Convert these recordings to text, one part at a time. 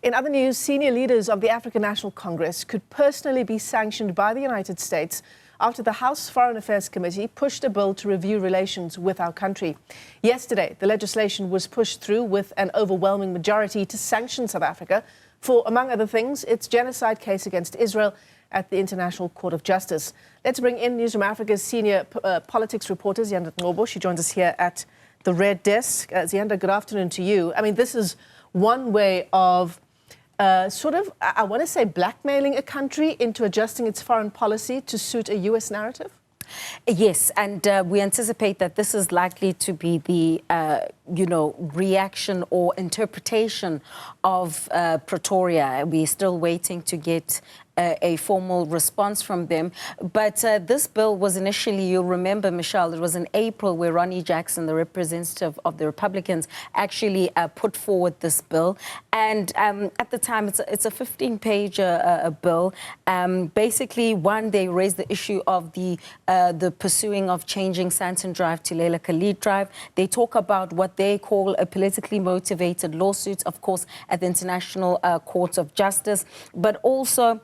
In other news, senior leaders of the African National Congress could personally be sanctioned by the United States after the House Foreign Affairs Committee pushed a bill to review relations with our country. Yesterday, the legislation was pushed through with an overwhelming majority to sanction South Africa for, among other things, its genocide case against Israel at the International Court of Justice. Let's bring in Newzroom Afrika's senior politics reporter, Ziyanda Ngcobo. She joins us here at the Red Desk. Ziyanda, good afternoon to you. I mean, this is one way of I want to say, blackmailing a country into adjusting its foreign policy to suit a U.S. narrative? Yes, and we anticipate that this is likely to be the, reaction or interpretation of Pretoria. We're still waiting to get a formal response from them. But this bill was initially, you'll remember, Michelle, it was in April where Ronnie Jackson, the representative of the Republicans, actually put forward this bill. And at the time, it's a 15-page bill. Basically, one, they raised the issue of the pursuing of changing Santon Drive to Leila Khalid Drive. They talk about what they call a politically motivated lawsuit, of course, at the International Court of Justice, but also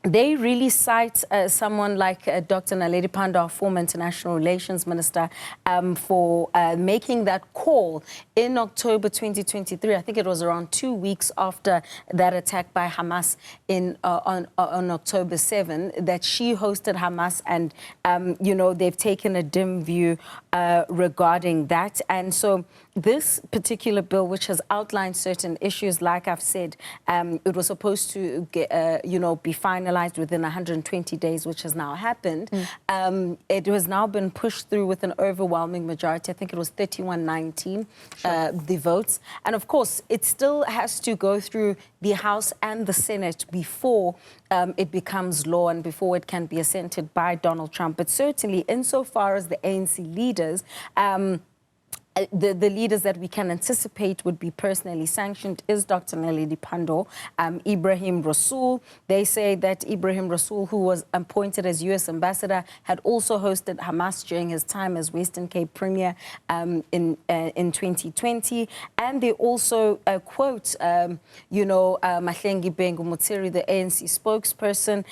they really cite someone like Dr. Naledi Pandor, our former international relations minister, for making that call in October 2023. I think it was around 2 weeks after that attack by Hamas on October 7, that she hosted Hamas, and, they've taken a dim view regarding that. And so this particular bill, which has outlined certain issues, like I've said, it was supposed to get, be finalized within 120 days, which has now happened. It has now been pushed through with an overwhelming majority. I think it was 31-19, the votes. And of course, it still has to go through the House and the Senate before it becomes law and before it can be assented by Donald Trump. But certainly, insofar as the ANC leaders, the leaders that we can anticipate would be personally sanctioned is Dr. Naledi Pandor, Ibrahim Rasool. They say that Ibrahim Rasool, who was appointed as U.S. ambassador, had also hosted Hamas during his time as Western Cape Premier in 2020. And they also quote, Mahlengi Bengu Mutsiri, the ANC spokesperson,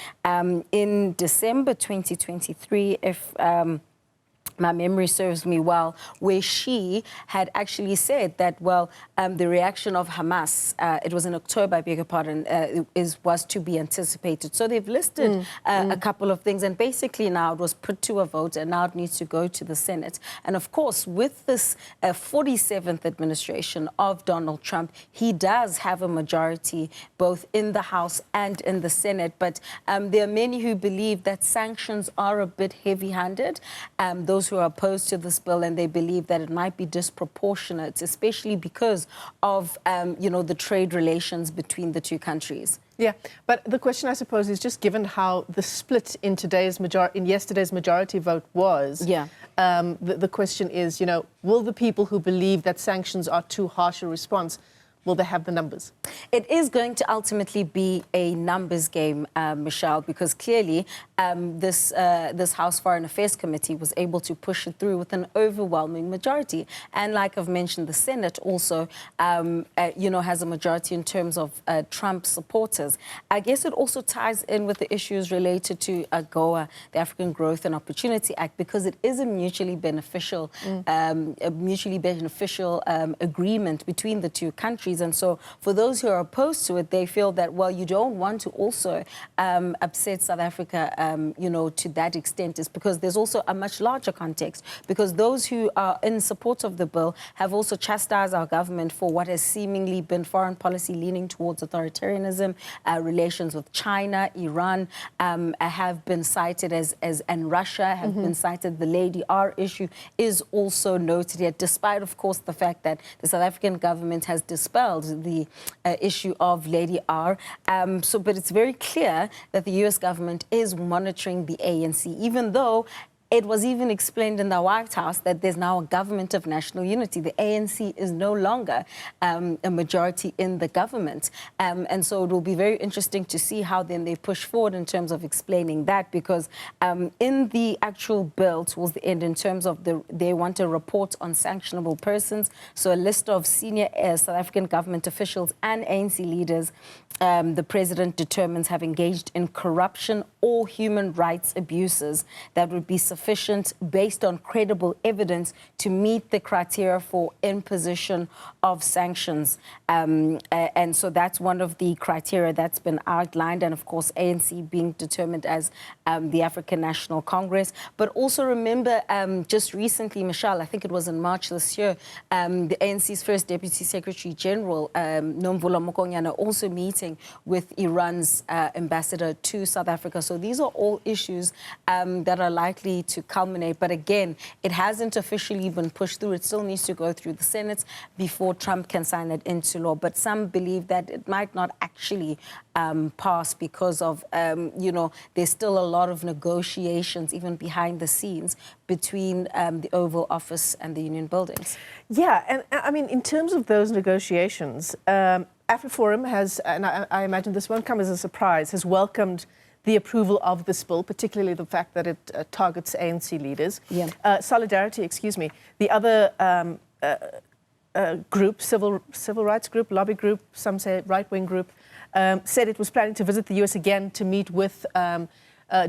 in December 2023, if my memory serves me well, where she had actually said that, well, the reaction of Hamas, it was in October, I beg your pardon, was to be anticipated. So they've listed a couple of things, and basically now it was put to a vote, and now it needs to go to the Senate. And of course, with this 47th administration of Donald Trump, he does have a majority both in the House and in the Senate. But there are many who believe that sanctions are a bit heavy-handed. Those who are opposed to this bill, and they believe that it might be disproportionate, especially because of, the trade relations between the two countries. Yeah, but the question, I suppose, is just given how the split in yesterday's majority vote was, the question is, will the people who believe that sanctions are too harsh a response, will they have the numbers? It is going to ultimately be a numbers game, Michelle, because clearly this House Foreign Affairs Committee was able to push it through with an overwhelming majority. And like I've mentioned, the Senate also, has a majority in terms of Trump supporters. I guess it also ties in with the issues related to AGOA, the African Growth and Opportunity Act, because it is a mutually beneficial, agreement between the two countries. And so for those who are opposed to it, they feel that, well, you don't want to also upset South Africa, to that extent, is because there's also a much larger context, because those who are in support of the bill have also chastised our government for what has seemingly been foreign policy leaning towards authoritarianism. Relations with China, Iran have been cited and Russia have been cited. The Lady R issue is also noted here, despite, of course, the fact that the South African government has dispelled the issue of Lady R. But it's very clear that the U.S. government is monitoring the ANC, even though It was even explained in the White House that there's now a government of national unity. The ANC is no longer a majority in the government. And so it will be very interesting to see how then they push forward in terms of explaining that, because in the actual bill towards the end, in terms of they want a report on sanctionable persons, so a list of senior South African government officials and ANC leaders the president determines have engaged in corruption or human rights abuses that would be sufficient based on credible evidence to meet the criteria for imposition of sanctions. And so that's one of the criteria that's been outlined. And of course, ANC being determined as the African National Congress. But also remember, just recently, Michelle, I think it was in March this year, the ANC's first Deputy Secretary General, Newzroom Afrika, also meeting with Iran's ambassador to South Africa. So these are all issues that are likely to culminate. But again, it hasn't officially been pushed through. It still needs to go through the Senate before Trump can sign it into law. But some believe that it might not actually pass because of, you know, there's still a lot of negotiations, even behind the scenes, between the Oval Office and the Union buildings. Yeah, and I mean, in terms of those negotiations, AfriForum has, and I imagine this won't come as a surprise, has welcomed the approval of this bill, particularly the fact that it targets ANC leaders. Yeah. Solidarity, excuse me, the other group, civil rights group, lobby group, some say right-wing group, said it was planning to visit the US again to meet with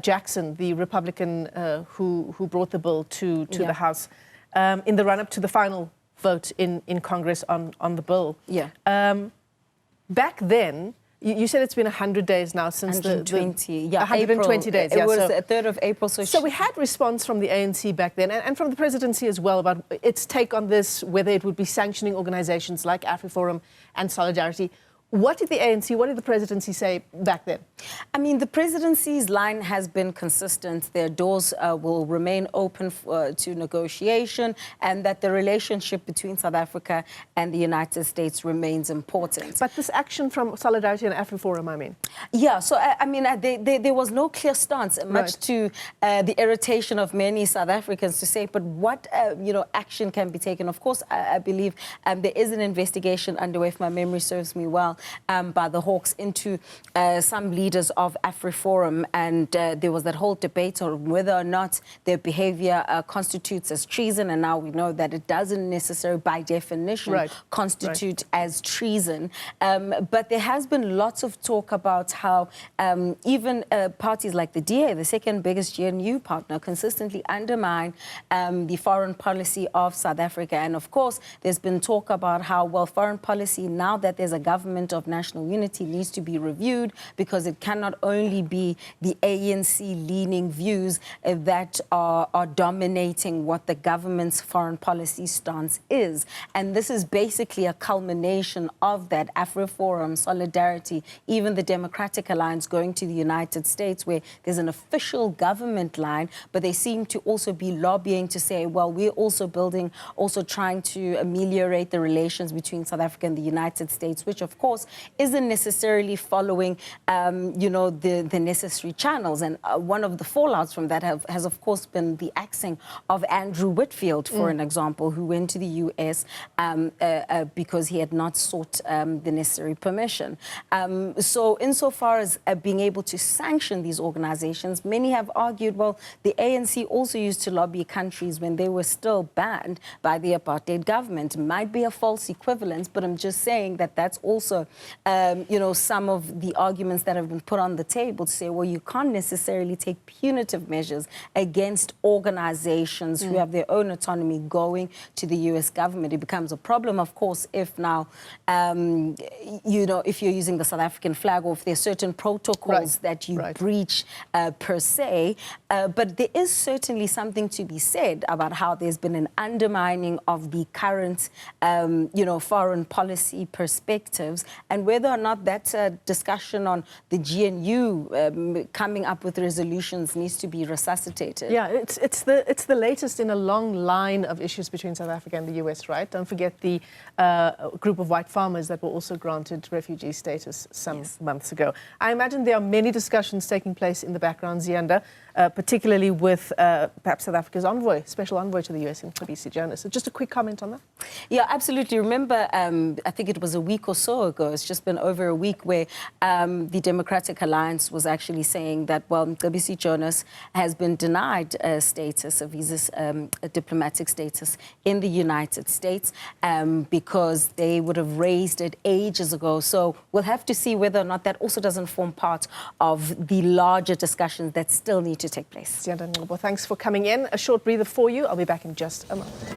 Jackson, the Republican who brought the bill to the House, in the run-up to the final vote in Congress on the bill. Yeah. Back then, you said it's been 100 days now since 120, yeah, 120 days. It yeah, was so, the 3rd of April. So we had response from the ANC back then, and from the presidency as well, about its take on this, whether it would be sanctioning organizations like AfriForum and Solidarity. What did the ANC, what did the presidency say back then? I mean, the presidency's line has been consistent. Their doors will remain open to negotiation, and that the relationship between South Africa and the United States remains important. But this action from Solidarity and AfriForum, I mean? Yeah, so I mean, there was no clear stance, much to the irritation of many South Africans to say, but what, you know, action can be taken? Of course, I believe there is an investigation underway, if my memory serves me well, by the Hawks into some leaders of AfriForum, and there was that whole debate on whether or not their behavior constitutes as treason, and now we know that it doesn't necessarily, by definition, constitute as treason. But there has been lots of talk about how even parties like the DA, the second biggest GNU partner, consistently undermine the foreign policy of South Africa. And of course, there's been talk about how, well, foreign policy, now that there's a government of national unity, needs to be reviewed, because it cannot only be the ANC-leaning views that are dominating what the government's foreign policy stance is. And this is basically a culmination of that. AfriForum, Solidarity, even the Democratic Alliance going to the United States, where there's an official government line, but they seem to also be lobbying to say, well, we're also trying to ameliorate the relations between South Africa and the United States, which of course isn't necessarily following, you know, the necessary channels. And one of the fallouts from that has, of course, been the axing of Andrew Whitfield, for an example, who went to the US because he had not sought the necessary permission. So insofar as being able to sanction these organizations, many have argued, well, the ANC also used to lobby countries when they were still banned by the apartheid government. It might be a false equivalence, but I'm just saying that that's also, you know, some of the arguments that have been put on the table to say, well, you can't necessarily take punitive measures against organizations who have their own autonomy going to the US government. It becomes a problem, of course, if now, you know, if you're using the South African flag, or if there's certain protocols that you breach per se. But there is certainly something to be said about how there's been an undermining of the current, you know, foreign policy perspectives and whether or not that discussion on the GNU coming up with resolutions needs to be resuscitated. Yeah, it's the latest in a long line of issues between South Africa and the US, right? Don't forget the group of white farmers that were also granted refugee status some months ago. I imagine there are many discussions taking place in the background, Ziyanda, particularly with perhaps South Africa's envoy, special envoy to the US in Kobisi Jonas. So just a quick comment on that. Yeah, absolutely. Remember, I think it was a week or so ago, it's just been over a week, where the Democratic Alliance was actually saying that, well, Kobisi Jonas has been denied status, a visa, a diplomatic status in the United States because they would have raised it ages ago. So we'll have to see whether or not that also doesn't form part of the larger discussions that still need to take place. Ziyanda Ngcobo, thanks for coming in. A short breather for you. I'll be back in just a moment.